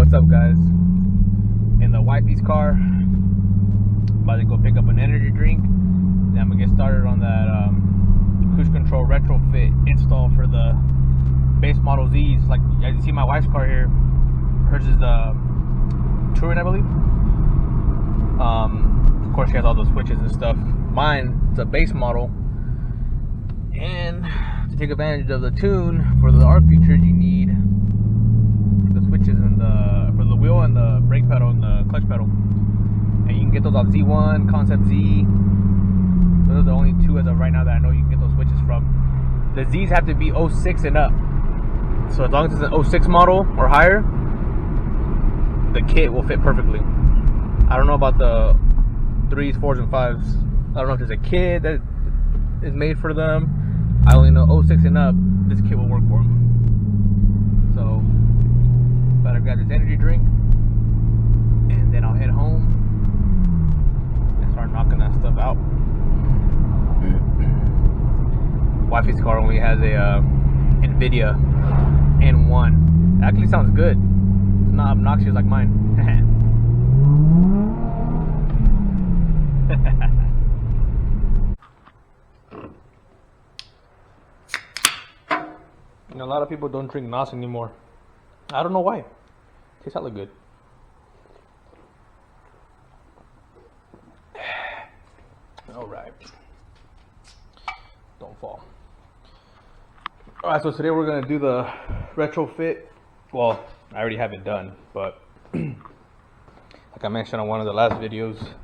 What's up, guys? In the wifey's car, about to go pick up an energy drink. Then I'm gonna get started on that Cruise Control Retrofit install for the base model Z's. Like, as you see my wife's car here, hers is the Touring, I believe. Of course, she has all those switches and stuff. Mine, it's a base model, and to take advantage of the tune for the ARC features, you need the switches and for the wheel and the brake pedal and the clutch pedal, and you can get those off Z1, Concept Z. Those are the only two as of right now that I know you can get those switches from. The Z's have to be 06 and up, so as long as it's an 06 model or higher, the kit will fit perfectly. I don't know about the 3s, 4s, and 5s. I don't know if there's a kit that is made for them. I only know 06 and up, this kit will work for them. So, better grab this energy drink, and then I'll head home and start knocking that stuff out. Wifey's car only has a NVIDIA N1. It actually sounds good. It's not obnoxious like mine. You know, a lot of people don't drink NOS anymore. I don't know why. Tastes hella good. Alright. Don't fall. Alright, so today we're going to do the retrofit. Well, I already have it done, but like I mentioned on one of the last videos,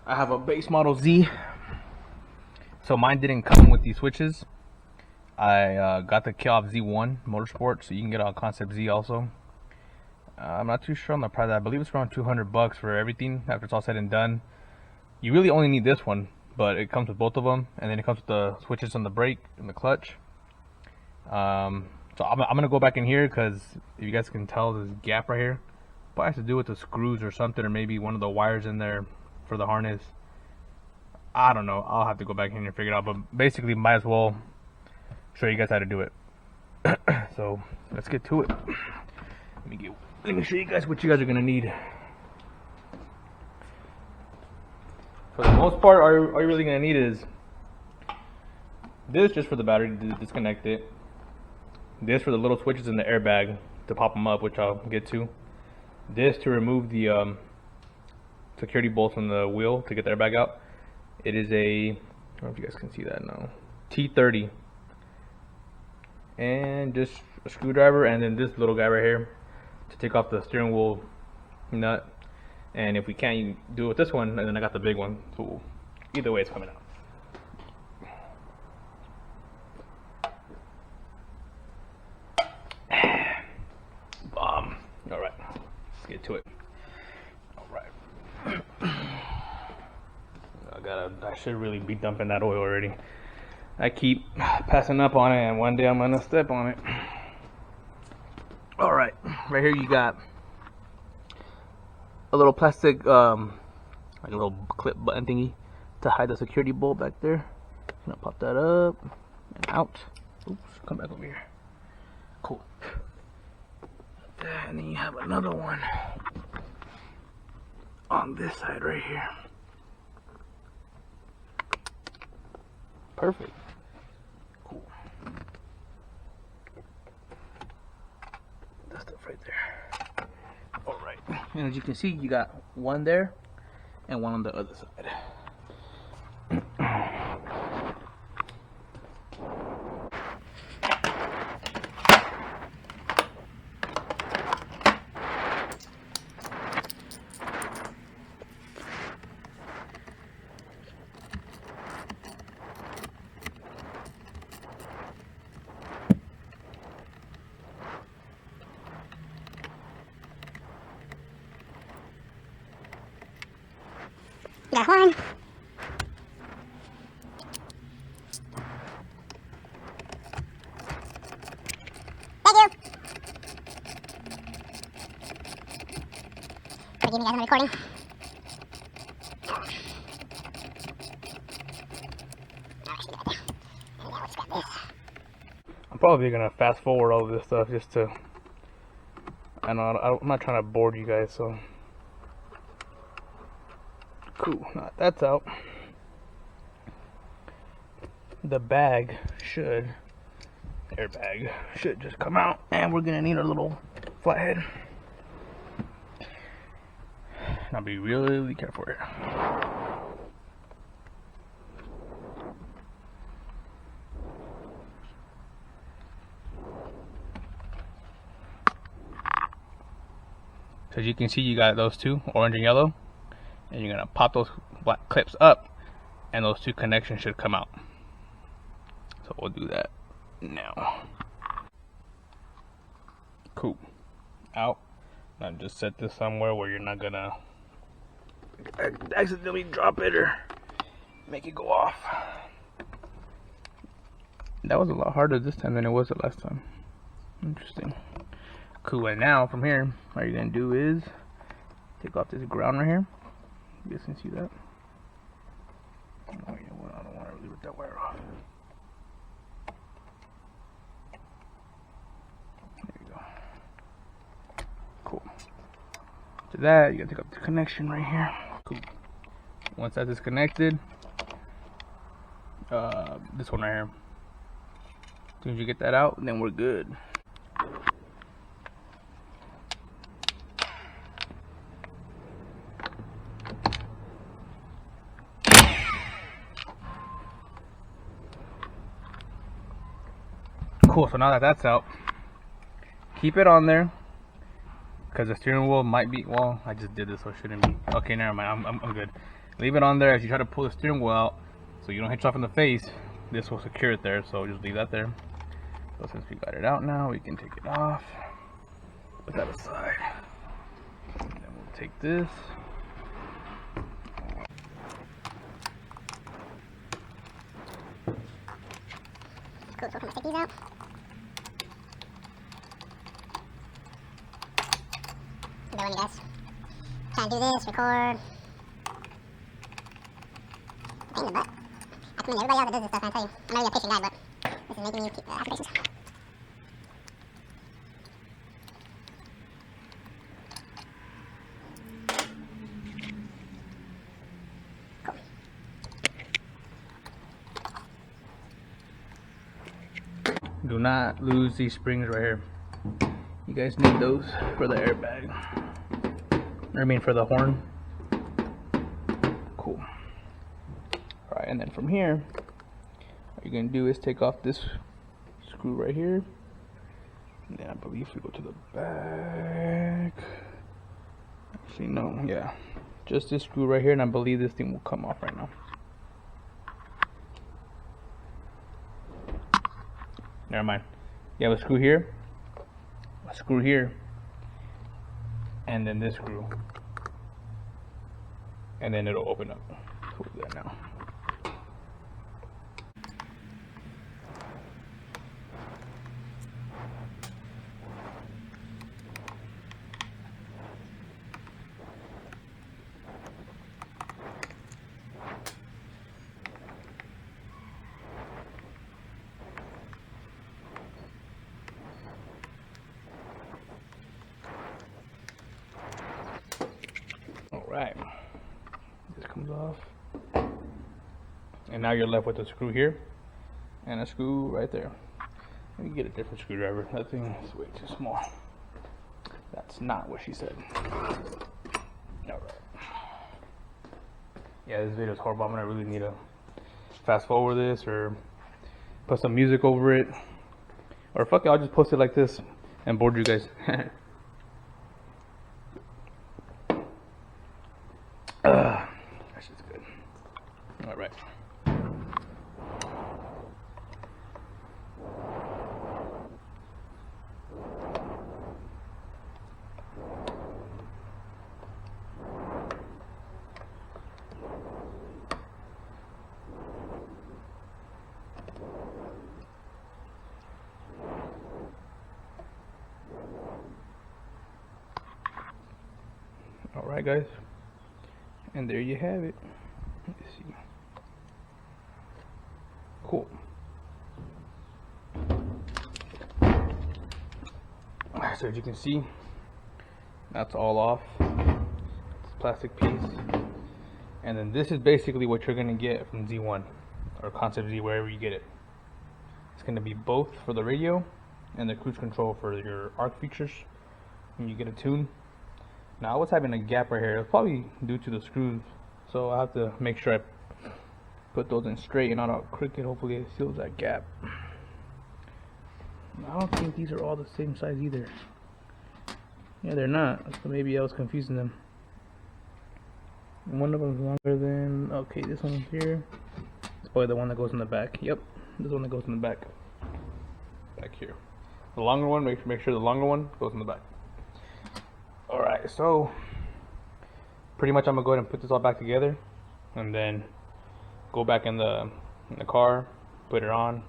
I have a base model Z. So mine didn't come with these switches. I got the kit off Z1 Motorsport, so you can get on Concept Z also. I'm not too sure on the price. I believe it's around $200 for everything after it's all said and done. You really only need this one, but it comes with both of them, and then it comes with the switches on the brake and the clutch. So I'm gonna go back in here because if you guys can tell, there's a gap right here. Probably has to do with the screws or something, or maybe one of the wires in there for the harness. I don't know. I'll have to go back in here and figure it out. But basically, might as well show you guys how to do it. So let's get to it. Let me show you guys what you guys are gonna need. For the most part, all you're really gonna need is this, just for the battery to disconnect it. This for the little switches in the airbag to pop them up, which I'll get to. This to remove the security bolts from the wheel to get the airbag out. It is a, I don't know if you guys can see that now, T30. And just a screwdriver, and then this little guy right here to take off the steering wheel nut. And if we can't, you can do it with this one, and then I got the big one. So either way, it's coming out. Bomb. All right, let's get to it. All right. I should really be dumping that oil already. I keep passing up on it, and one day I'm gonna step on it. All right, right here you got a little plastic, like a little clip button thingy to hide the security bolt back there. Gonna pop that up and out. Oops, come back over here. Cool. And then you have another one on this side right here. Perfect. Cool. That stuff right there. Alright. And as you can see, you got one there and one on the other side. Got one. Thank you. Forgive me guys, I'm recording. I'm probably gonna fast forward all of this stuff just to I know I'm not trying to bore you guys, so cool. Now that's out. The bag airbag should just come out, and we're gonna need a little flathead. Now be really careful here. So as you can see, you got those two, orange and yellow, and you're gonna pop those black clips up, and those two connections should come out. So we'll do that now. Cool. Out. Now just set this somewhere where you're not gonna accidentally drop it or make it go off. That was a lot harder this time than it was the last time. Interesting. Cool. And now from here, all you're gonna do is take off this ground right here. You guys can see that. Oh, you know what? I don't want to really rip that wire off. There you go. Cool. To that, you gotta take up the connection right here. Cool. Once that is connected, this one right here. As soon as you get that out, then we're good. Cool, so now that that's out, keep it on there, because the steering wheel might be, well, I just did this, so it shouldn't be. Okay, never mind, I'm good. Leave it on there as you try to pull the steering wheel out, so you don't hit yourself in the face. This will secure it there, so just leave that there. So since we got it out now, we can take it off. Put that aside. And then we'll take this. Cool, so I'm gonna take these out. Go on, you guys. Trying to do this, record. Pain in the butt. I commend everybody else that does this stuff, I tell you. I'm not really a patient guy, but this is making me keep the applications. Cool. Do not lose these springs right here. You guys need those for the airbag. I mean for the horn. Cool. Alright, and then from here, what you're gonna do is take off this screw right here. And then I believe we go to the back. Actually, no, yeah. Just this screw right here, and I believe this thing will come off right now. Never mind. You have a screw here, and then this screw, and then it'll open up. So we'll do that now. Alright, this comes off, and now you're left with a screw here and a screw right there. Let me get a different screwdriver. That thing is way too small. That's not what she said. Alright. Yeah, this video is horrible. I'm gonna really need to fast forward this or put some music over it, or fuck it, I'll just post it like this and bored you guys. That shit's good. Alright. Alright, guys. And there you have it. Let's see. Cool. So as you can see, That's all off. It's a plastic piece. And then this is basically what you're gonna get from Z1 or Concept Z, wherever you get it. It's gonna be both for the radio and the cruise control for your arc features when you get a tune. Now I was having a gap right here. It's probably due to the screws, so I have to make sure I put those in straight and not all crooked. Hopefully it seals that gap. I don't think these are all the same size either. Yeah, they're not, so maybe I was confusing them. One of them is longer than, okay, this one here. It's probably the one that goes in the back. Yep, this one that goes in the back. Back here. The longer one, make sure the longer one goes in the back. Alright, so pretty much I'm gonna go ahead and put this all back together and then go back in the car, put it on,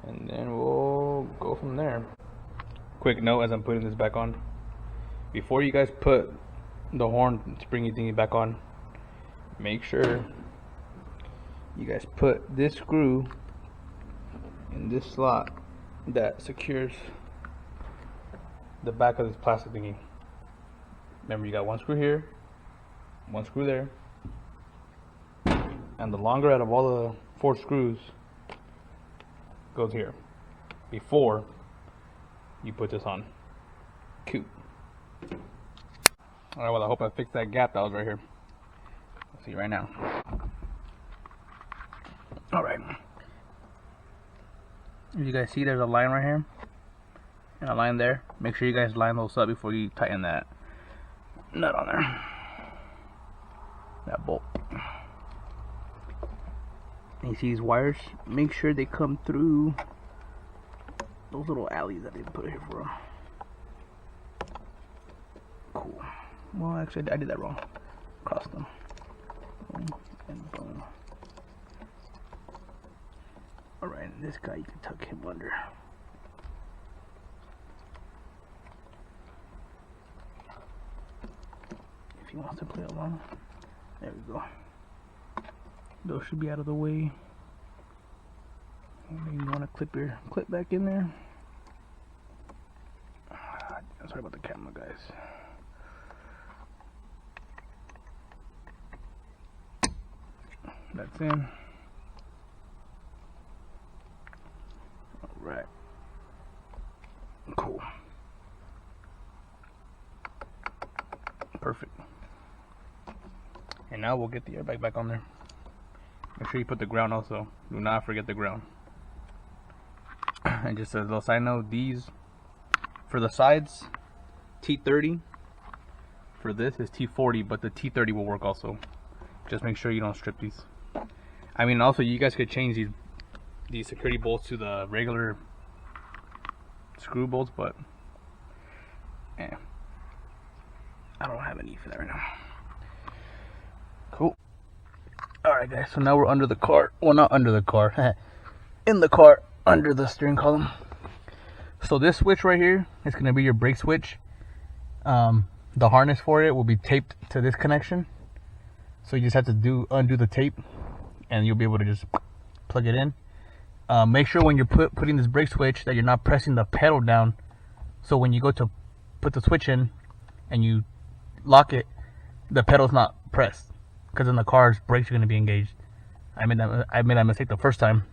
and then we'll go from there. Quick note as I'm putting this back on, before you guys put the horn springy thingy back on, make sure you guys put this screw in this slot that secures the back of this plastic thingy. Remember, you got one screw here, one screw there, and the longer out of all the 4 screws goes here before you put this on. Cute. Alright, well, I hope I fixed that gap that was right here. I'll see you right now. Alright. As you guys see, there's a line right here and a line there. Make sure you guys line those up before you tighten that nut on there. That bolt. And you see these wires? Make sure they come through those little alleys that they put here for them. Cool. Well, actually, I did that wrong. Cross them. Boom and boom. Alright, this guy, you can tuck him under. If he wants to play along. There we go. Those should be out of the way. Maybe you want to clip your clip back in there. Sorry about the camera, guys. That's in. Alright. Cool. Perfect. And now we'll get the airbag back on there. Make sure you put the ground also. Do not forget the ground. And just as a little side note, these for the sides, T30. For this is T40, but the T30 will work also. Just make sure you don't strip these. I mean, also you guys could change these security bolts to the regular screw bolts, but yeah, I don't have a need for that right now. Cool. Alright guys, so now we're under the car. Well, not under the car. In the car, under the steering column. So this switch right here is going to be your brake switch. The harness for it will be taped to this connection. So you just have to undo the tape and you'll be able to just plug it in. Make sure when you're putting this brake switch that you're not pressing the pedal down. So when you go to put the switch in and you lock it, the pedal's not pressed, because then the car's brakes are going to be engaged. I made that mistake the first time.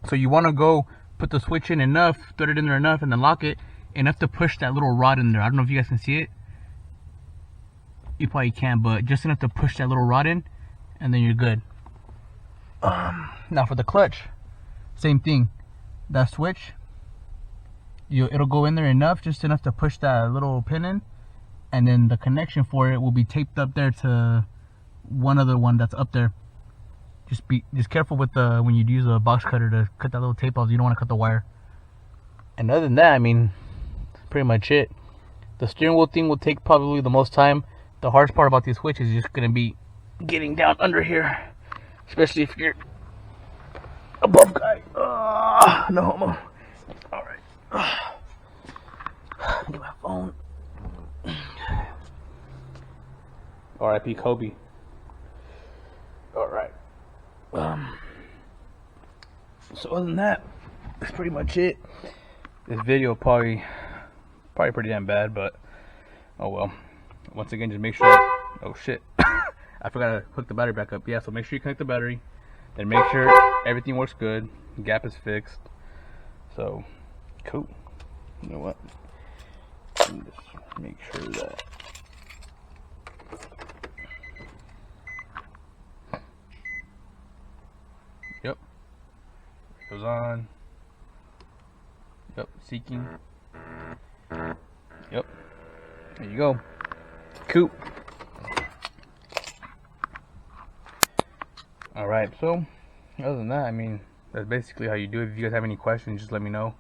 So you want to go put the switch in enough, thread it in there enough, and then lock it enough to push that little rod in there. I don't know if you guys can see it. You probably can, but just enough to push that little rod in, and then you're good. Now for the clutch, same thing. That switch, it'll go in there enough, just enough to push that little pin in, and then the connection for it will be taped up there to one other one that's up there. Just careful with when you use a box cutter to cut that little tape off. You don't want to cut the wire. And other than that, I mean, that's pretty much it. The steering wheel thing will take probably the most time. The hardest part about these switches is just gonna be getting down under here, especially if you're a buff guy. No homo. All right. Get my phone. R.I.P. Kobe. All right. So other than that, that's pretty much it. This video probably pretty damn bad, but Oh well. Once again, just make sure. Oh shit. I forgot to hook the battery back up. Yeah, so make sure you connect the battery. Then make sure everything works good. Gap is fixed. So, cool. You know what? Just make sure that. Yep. Goes on. Yep. Seeking. Yep. There you go. Cool. Alright, so other than that, I mean, that's basically how you do it. If you guys have any questions, just let me know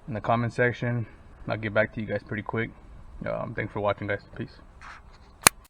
in the comment section. I'll get back to you guys pretty quick. Thanks for watching, guys. Peace.